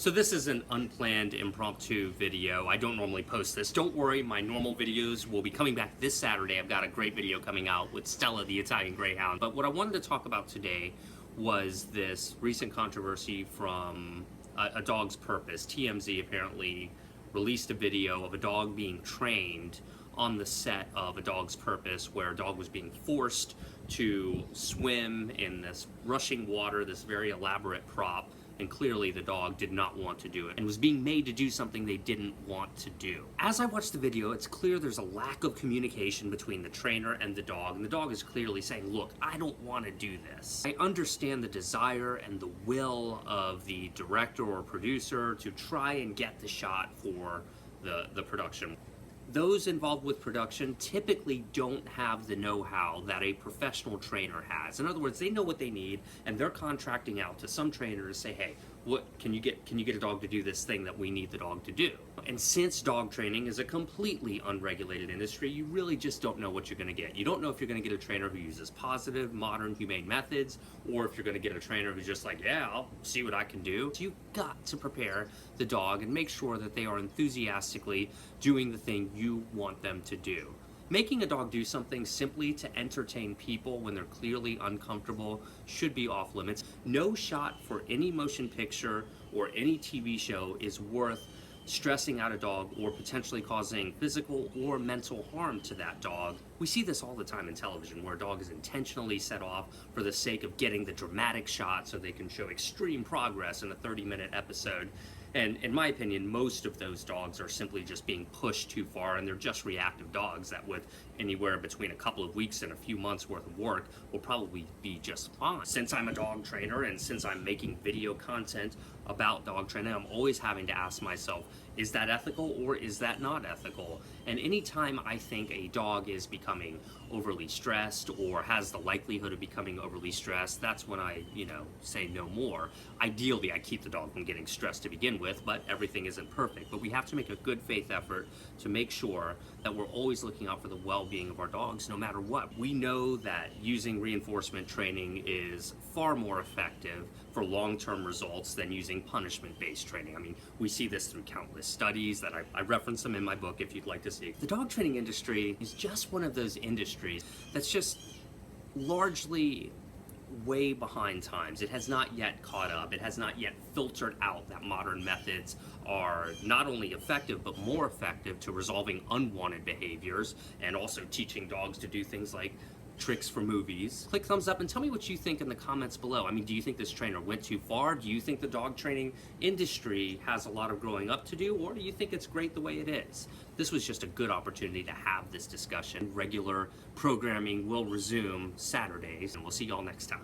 So this is an unplanned impromptu video. I don't normally post this. Don't worry, my normal videos will be coming back this Saturday. I've got a great video coming out with Stella, the Italian Greyhound. But what I wanted to talk about today was this recent controversy from A Dog's Purpose. TMZ apparently released a video of a dog being trained on the set of A Dog's Purpose, where a dog was being forced to swim in this rushing water, this very elaborate prop, and clearly the dog did not want to do it and was being made to do something they didn't want to do. As I watched the video, it's clear there's a lack of communication between the trainer and the dog is clearly saying, look, I don't want to do this. I understand the desire and the will of the director or producer to try and get the shot for the production. Those involved with production typically don't have the know-how that a professional trainer has. In other words, they know what they need, and they're contracting out to some trainer to say, hey, what can you get a dog to do this thing that we need the dog to do? And since dog training is a completely unregulated industry, you really just don't know what you're going to get. You don't know if you're going to get a trainer who uses positive, modern, humane methods, or if you're going to get a trainer who's just like, yeah, I'll see what I can do. So you've got to prepare the dog and make sure that they are enthusiastically doing the thing you want them to do. Making a dog do something simply to entertain people when they're clearly uncomfortable should be off limits. No shot for any motion picture or any TV show is worth stressing out a dog or potentially causing physical or mental harm to that dog. We see this all the time in television, where a dog is intentionally set off for the sake of getting the dramatic shot so they can show extreme progress in a 30-minute episode. And in my opinion, most of those dogs are simply just being pushed too far, and they're just reactive dogs that with anywhere between a couple of weeks and a few months worth of work will probably be just fine. Since I'm a dog trainer and since I'm making video content about dog training, I'm always having to ask myself, is that ethical or is that not ethical? And anytime I think a dog is becoming overly stressed or has the likelihood of becoming overly stressed, that's when I, say no more. Ideally, I keep the dog from getting stressed to begin with, but everything isn't perfect. But we have to make a good faith effort to make sure that we're always looking out for the well-being of our dogs, no matter what. We know that using reinforcement training is far more effective for long-term results than using punishment-based training. I mean, we see this through countless studies that I reference them in my book if you'd like to see. The dog training industry is just one of those industries that's just largely way behind times. It has not yet caught up. It has not yet filtered out that modern methods are not only effective, but more effective to resolving unwanted behaviors and also teaching dogs to do things like tricks for movies. Click thumbs up and tell me what you think in the comments below. I mean, do you think this trainer went too far? Do you think the dog training industry has a lot of growing up to do? Or do you think it's great the way it is? This was just a good opportunity to have this discussion. Regular programming will resume Saturdays, and we'll see y'all next time.